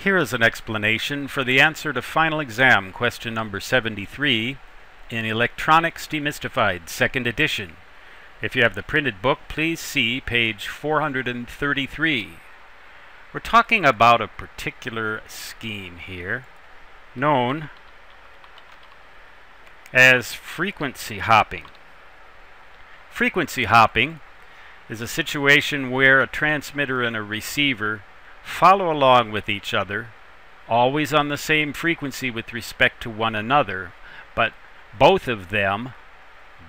Here is an explanation for the answer to final exam question number 73 in Electronics Demystified, 2nd edition. If you have the printed book, please see page 433. We're talking about a particular scheme here known as frequency hopping. Frequency hopping is a situation where a transmitter and a receiver follow along with each other, always on the same frequency with respect to one another, but both of them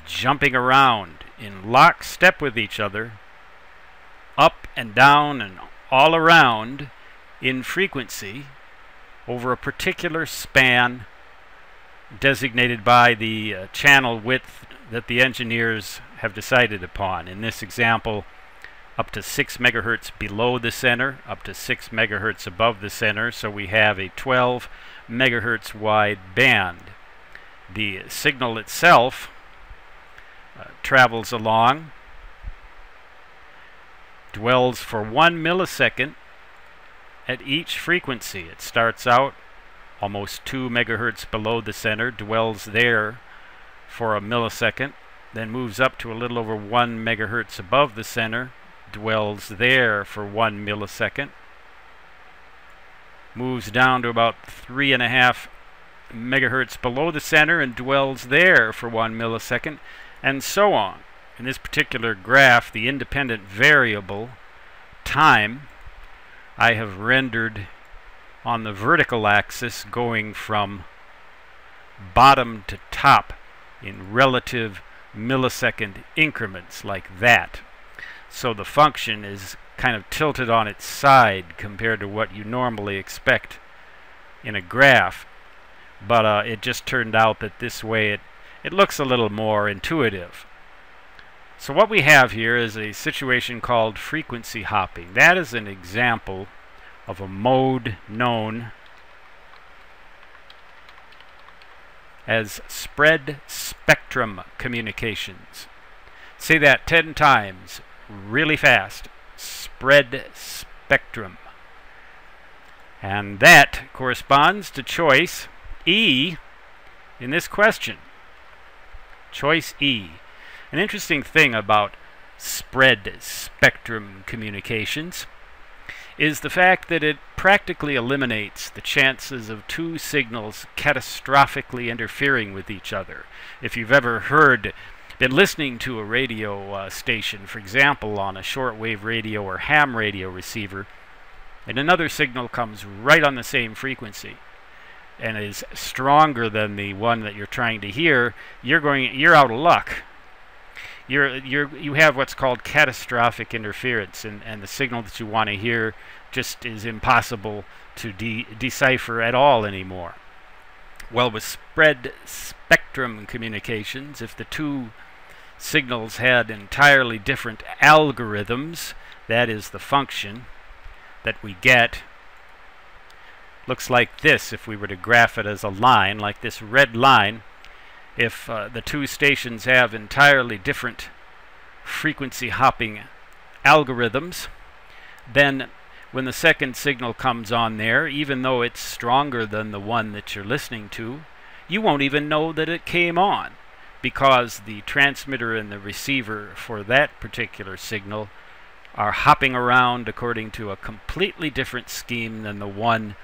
jumping around in lockstep with each other, up and down and all around in frequency over a particular span designated by the channel width that the engineers have decided upon. In this example, up to 6 megahertz below the center, up to 6 megahertz above the center, so we have a 12 megahertz wide band. The signal itself travels along, dwells for 1 millisecond at each frequency. It starts out almost 2 megahertz below the center, dwells there for a millisecond, then moves up to a little over 1 megahertz above the center, dwells there for 1 millisecond, moves down to about 3.5 megahertz below the center and dwells there for 1 millisecond, and so on. In this particular graph, the independent variable, time, I have rendered on the vertical axis going from bottom to top in relative millisecond increments like that. So the function is kind of tilted on its side compared to what you normally expect in a graph, but it just turned out that this way it looks a little more intuitive. So what we have here is a situation called frequency hopping. That is an example of a mode known as spread spectrum communications. Say that 10 times really fast. Spread spectrum. And that corresponds to choice E in this question. Choice E. An interesting thing about spread spectrum communications is the fact that it practically eliminates the chances of two signals catastrophically interfering with each other. If you've ever been listening to a radio station, for example, on a shortwave radio or ham radio receiver, and another signal comes right on the same frequency and is stronger than the one that you're trying to hear, you're out of luck. You have what's called catastrophic interference, and the signal that you want to hear just is impossible to decipher at all anymore. Well, with spread spectrum communications, if the two signals had entirely different algorithms, that is the function that we get, looks like this if we were to graph it as a line, like this red line. If the two stations have entirely different frequency hopping algorithms, then when the second signal comes on there, even though it's stronger than the one that you're listening to, you won't even know that it came on, because the transmitter and the receiver for that particular signal are hopping around according to a completely different scheme than the one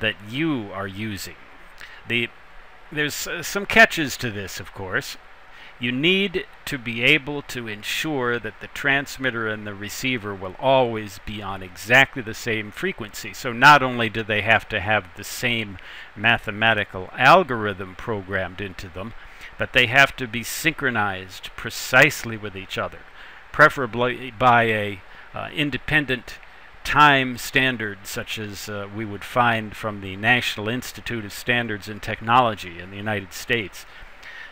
that you are using. There's some catches to this, of course. You need to be able to ensure that the transmitter and the receiver will always be on exactly the same frequency. So not only do they have to have the same mathematical algorithm programmed into them, but they have to be synchronized precisely with each other, preferably by a independent time standard such as we would find from the National Institute of Standards and Technology in the United States.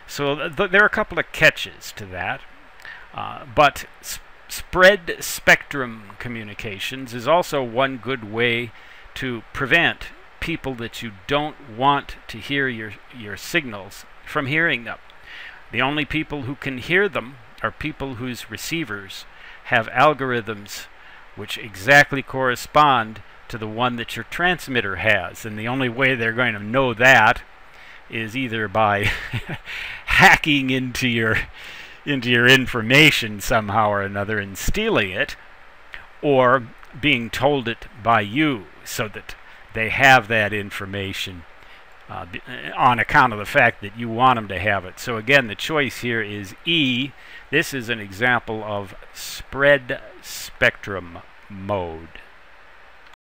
So there are a couple of catches to that, but spread spectrum communications is also one good way to prevent people that you don't want to hear your signals from hearing them. The only people who can hear them are people whose receivers have algorithms which exactly correspond to the one that your transmitter has. And the only way they're going to know that is either by hacking into your information somehow or another and stealing it, or being told it by you so that they have that information on account of the fact that you want them to have it. So again, the choice here is E. This is an example of spread spectrum mode.